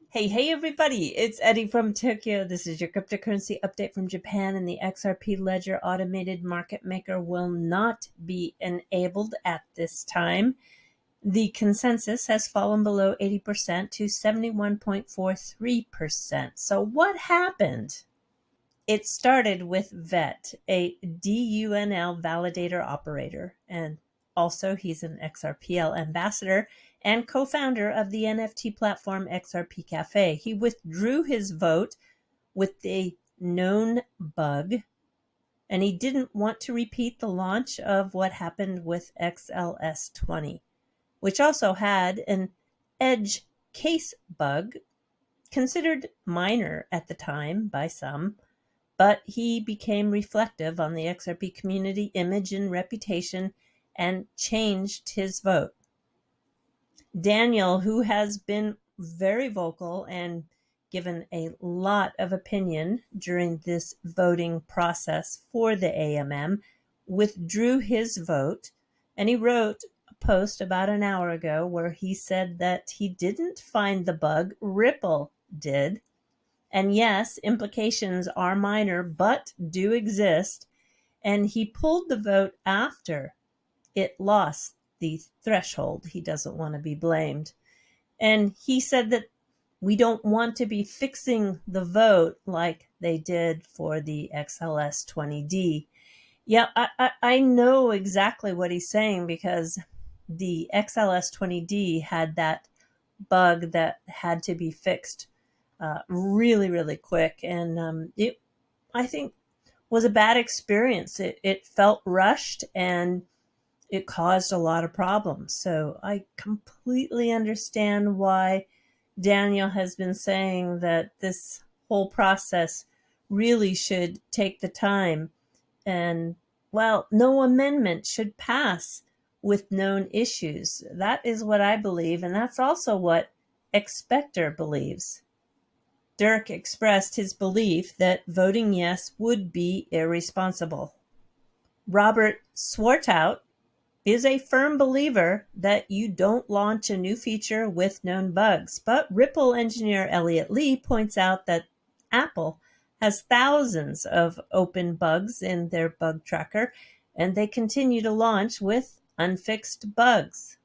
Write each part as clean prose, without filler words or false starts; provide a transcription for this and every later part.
Hey, everybody, it's Eddie from Tokyo. This is your cryptocurrency update from Japan, and the XRP Ledger automated market maker will not be enabled at this time. The consensus has fallen below 80% to 71.43%. So what happened? It started with VET, a DUNL validator operator, and also he's an XRPL ambassador and co-founder of the NFT platform XRP Cafe. He withdrew his vote with a known bug, and he didn't want to repeat the launch of what happened with XLS20, which also had an edge case bug considered minor at the time by some. But he became reflective on the XRP community image and reputation and changed his vote. Daniel, who has been very vocal and given a lot of opinion during this voting process for the AMM, withdrew his vote, and he wrote a post about an hour ago where he said that he didn't find the bug, Ripple did. And yes, implications are minor, but do exist. And he pulled the vote after it lost the threshold. He doesn't want to be blamed. And he said that we don't want to be fixing the vote like they did for the XLS 20D. Yeah, I know exactly what he's saying because the XLS 20D had that bug that had to be fixed really, really quick. And it, I think, was a bad experience. It felt rushed and it caused a lot of problems. So I completely understand why Daniel has been saying that this whole process really should take the time. And, well, no amendment should pass with known issues. That is what I believe. And that's also what Expector believes. Dirk expressed his belief that voting yes would be irresponsible. Robert Swartout is a firm believer that you don't launch a new feature with known bugs, but Ripple engineer Elliot Lee points out that Apple has thousands of open bugs in their bug tracker, and they continue to launch with unfixed bugs.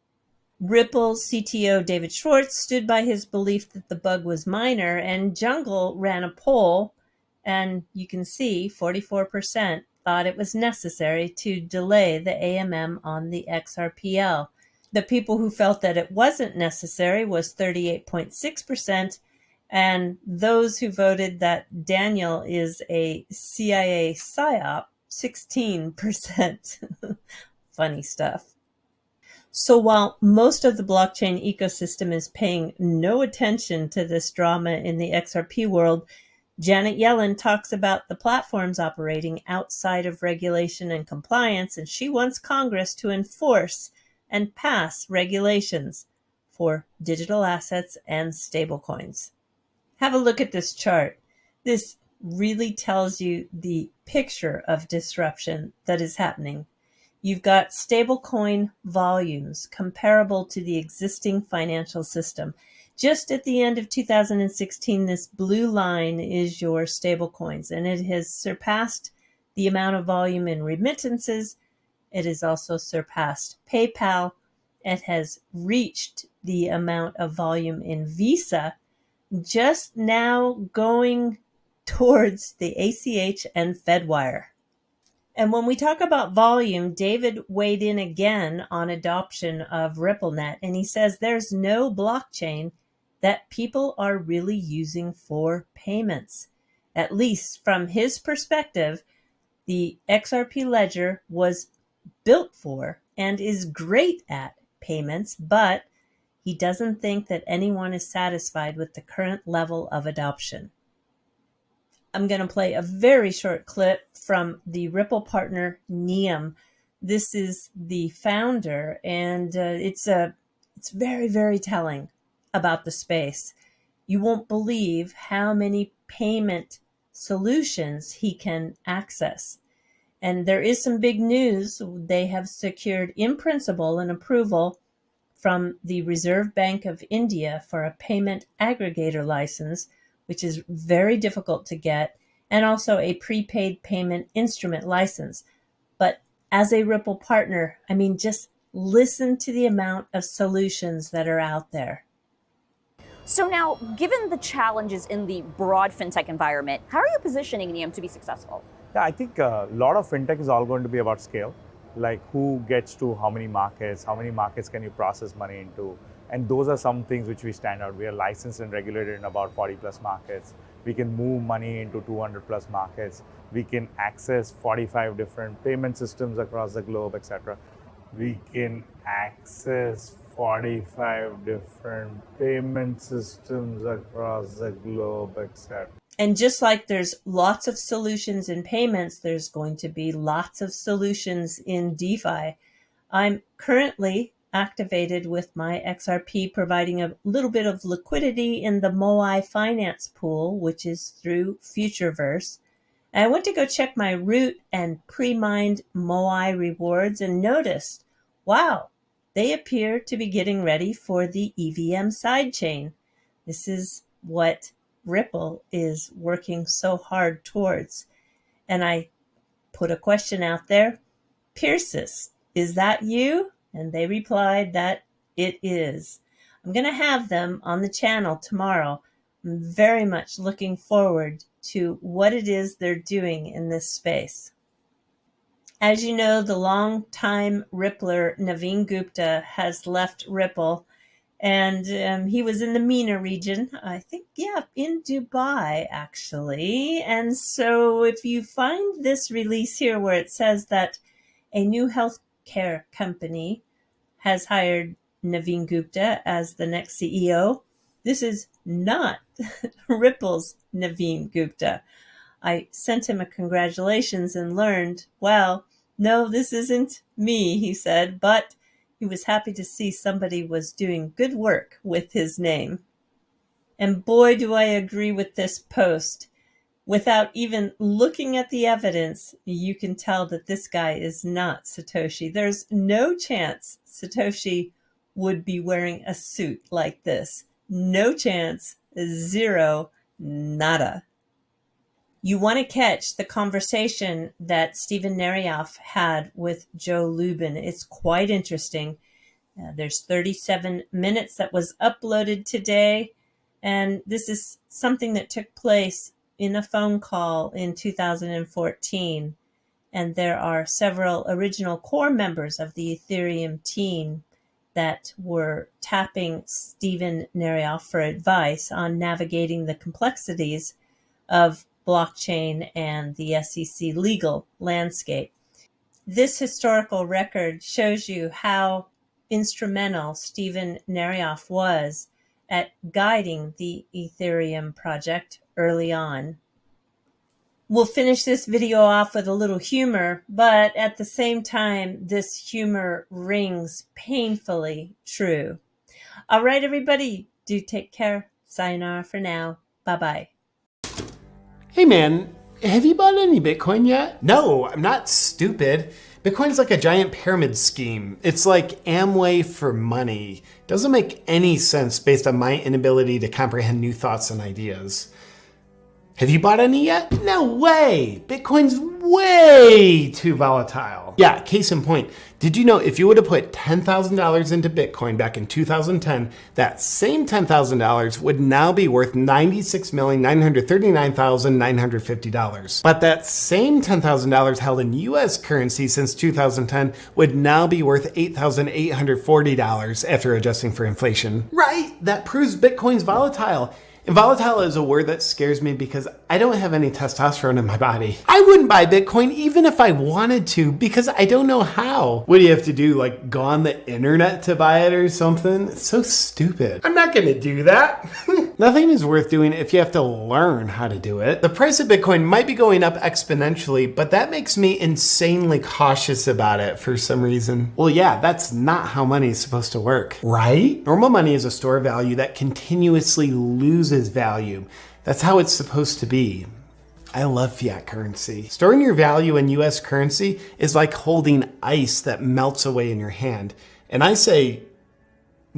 Ripple's CTO David Schwartz stood by his belief that the bug was minor, and Jungle ran a poll, and you can see 44% thought it was necessary to delay the AMM on the XRPL. The people who felt that it wasn't necessary was 38.6%, and those who voted that Daniel is a CIA psyop, 16%. Funny stuff. So while most of the blockchain ecosystem is paying no attention to this drama in the XRP world, Janet Yellen talks about the platforms operating outside of regulation and compliance, and she wants Congress to enforce and pass regulations for digital assets and stablecoins. Have a look at this chart. This really tells you the picture of disruption that is happening. You've got stablecoin volumes comparable to the existing financial system. Just at the end of 2016, this blue line is your stablecoins, and it has surpassed the amount of volume in remittances. It has also surpassed PayPal. It has reached the amount of volume in Visa, just now going towards the ACH and Fedwire. And when we talk about volume, David weighed in again on adoption of RippleNet, and he says there's no blockchain that people are really using for payments. At least from his perspective, the XRP ledger was built for and is great at payments, but he doesn't think that anyone is satisfied with the current level of adoption. I'm going to play a very short clip from the Ripple partner, Neum. This is the founder, and it's very, very telling about the space. You won't believe how many payment solutions he can access. And there is some big news. They have secured in principle an approval from the Reserve Bank of India for a payment aggregator license, which is very difficult to get, and also a prepaid payment instrument license. But as a Ripple partner, I mean, just listen to the amount of solutions that are out there. So now, given the challenges in the broad fintech environment, how are you positioning NEOM to be successful? Yeah, I think a lot of fintech is all going to be about scale, like who gets to how many markets can you process money into, and those are some things which we stand out. We are licensed and regulated in about 40 plus markets. We can move money into 200 plus markets. We can access 45 different payment systems across the globe, etc. We can access 45 different payment systems across the globe, etc. And just like there's lots of solutions in payments, there's going to be lots of solutions in DeFi. I'm currently activated with my XRP, providing a little bit of liquidity in the Moai finance pool, which is through Futureverse. And I went to go check my root and pre-mined Moai rewards and noticed, wow, they appear to be getting ready for the EVM sidechain. This is what Ripple is working so hard towards. And I put a question out there, Pierces, is that you? And they replied that it is. I'm going to have them on the channel tomorrow. I'm very much looking forward to what it is they're doing in this space. As you know, the longtime Rippler Naveen Gupta has left Ripple, and he was in the MENA region, I think, in Dubai, actually. And so if you find this release here where it says that a new healthcare company has hired Naveen Gupta as the next CEO, this is not Ripple's Naveen Gupta. I sent him a congratulations and learned, well, no, this isn't me, he said, but he was happy to see somebody was doing good work with his name. And boy, do I agree with this post. Without even looking at the evidence, you can tell that this guy is not Satoshi. There's no chance Satoshi would be wearing a suit like this. No chance. Zero. Nada. You want to catch the conversation that Steven Narioff had with Joe Lubin. It's quite interesting. There's 37 minutes that was uploaded today, and this is something that took place in a phone call in 2014. And there are several original core members of the Ethereum team that were tapping Steven Narioff for advice on navigating the complexities of blockchain and the SEC legal landscape. This historical record shows you how instrumental Steven Narioff was at guiding the Ethereum project early on. We'll finish this video off with a little humor, but at the same time, this humor rings painfully true. All right, everybody, do take care. Sayonara for now. Bye-bye. Hey man, have you bought any Bitcoin yet? No, I'm not stupid. Bitcoin's like a giant pyramid scheme. It's like Amway for money. Doesn't make any sense based on my inability to comprehend new thoughts and ideas. Have you bought any yet? No way! Bitcoin's way too volatile. Yeah, case in point, did you know if you would have put $10,000 into Bitcoin back in 2010, that same $10,000 would now be worth $96,939,950. But that same $10,000 held in US currency since 2010 would now be worth $8,840 after adjusting for inflation. Right, that proves Bitcoin's volatile. And volatile is a word that scares me because I don't have any testosterone in my body. I wouldn't buy Bitcoin even if I wanted to because I don't know how. What do you have to do, like go on the internet to buy it or something? It's so stupid. I'm not gonna do that. Nothing is worth doing if you have to learn how to do it. The price of Bitcoin might be going up exponentially, but that makes me insanely cautious about it for some reason. Well, yeah, that's not how money is supposed to work, right? Normal money is a store of value that continuously loses value. That's how it's supposed to be. I love fiat currency. Storing your value in US currency is like holding ice that melts away in your hand. And I say,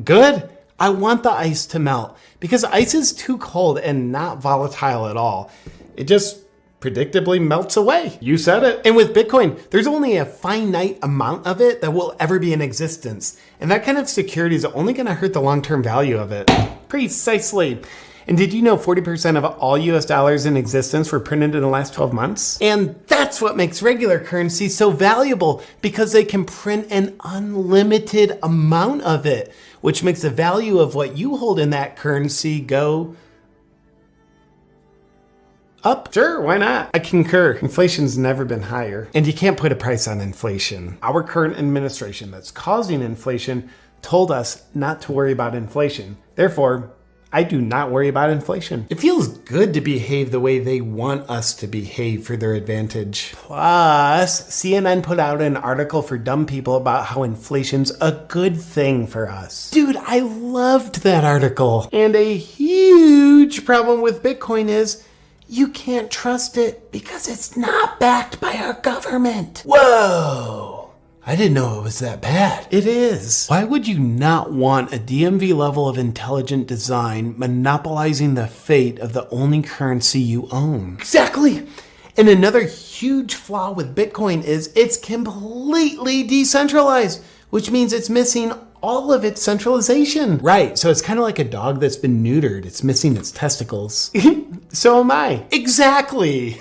Good. I want the ice to melt because ice is too cold and not volatile at all. It just predictably melts away. You said it. And with Bitcoin, there's only a finite amount of it that will ever be in existence. And that kind of security is only going to hurt the long-term value of it. Precisely. And did you know 40% of all US dollars in existence were printed in the last 12 months? And that's what makes regular currency so valuable, because they can print an unlimited amount of it, which makes the value of what you hold in that currency go up. Sure, why not? I concur. Inflation's never been higher, and you can't put a price on inflation. Our current administration that's causing inflation told us not to worry about inflation. Therefore, I do not worry about inflation. It feels good to behave the way they want us to behave for their advantage. Plus, CNN put out an article for dumb people about how inflation's a good thing for us. Dude, I loved that article. And a huge problem with Bitcoin is you can't trust it because it's not backed by our government. Whoa. I didn't know it was that bad. It is. Why would you not want a DMV level of intelligent design monopolizing the fate of the only currency you own? Exactly. And another huge flaw with Bitcoin is it's completely decentralized, which means it's missing all of its centralization. Right, so it's kind of like a dog that's been neutered. It's missing its testicles. So am I. Exactly.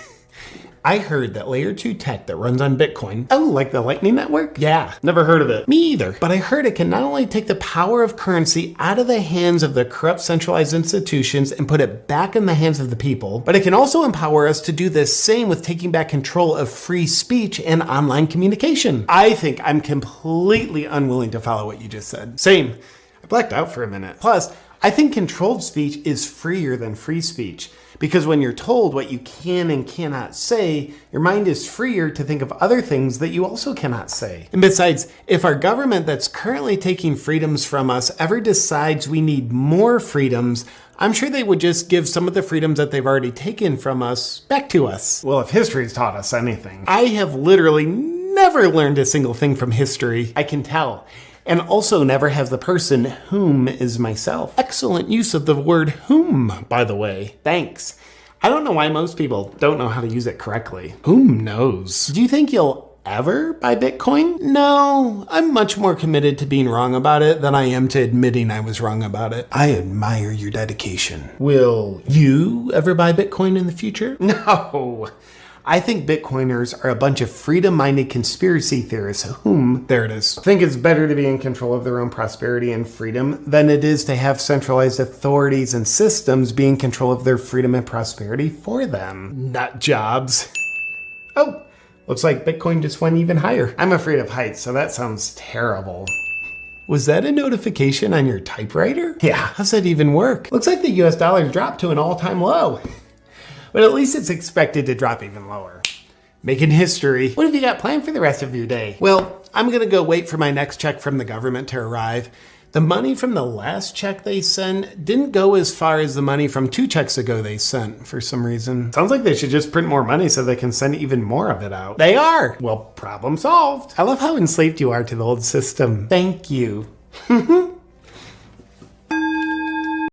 I heard that layer 2 tech that runs on Bitcoin, oh, like the Lightning Network? Yeah, never heard of it. Me either. But I heard it can not only take the power of currency out of the hands of the corrupt centralized institutions and put it back in the hands of the people, but it can also empower us to do the same with taking back control of free speech and online communication. I think I'm completely unwilling to follow what you just said. Same. I blacked out for a minute. Plus, I think controlled speech is freer than free speech. Because when you're told what you can and cannot say, your mind is freer to think of other things that you also cannot say. And besides, if our government that's currently taking freedoms from us ever decides we need more freedoms, I'm sure they would just give some of the freedoms that they've already taken from us back to us. Well, if history's taught us anything. I have literally never learned a single thing from history. I can tell. And also never has the person whom is myself. Excellent use of the word whom, by the way. Thanks. I don't know why most people don't know how to use it correctly. Whom knows? Do you think you'll ever buy Bitcoin? No, I'm much more committed to being wrong about it than I am to admitting I was wrong about it. I admire your dedication. Will you ever buy Bitcoin in the future? No. I think Bitcoiners are a bunch of freedom-minded conspiracy theorists whom, there it is, think it's better to be in control of their own prosperity and freedom than it is to have centralized authorities and systems be in control of their freedom and prosperity for them. Nut jobs. Oh, looks like Bitcoin just went even higher. I'm afraid of heights, so that sounds terrible. Was that a notification on your typewriter? Yeah, how's that even work? Looks like the US dollar dropped to an all-time low. But at least it's expected to drop even lower. Making history. What have you got planned for the rest of your day? Well, I'm gonna go wait for my next check from the government to arrive. The money from the last check they sent didn't go as far as the money from 2 checks ago they sent for some reason. Sounds like they should just print more money so they can send even more of it out. They are! Well, problem solved. I love how enslaved you are to the old system. Thank you.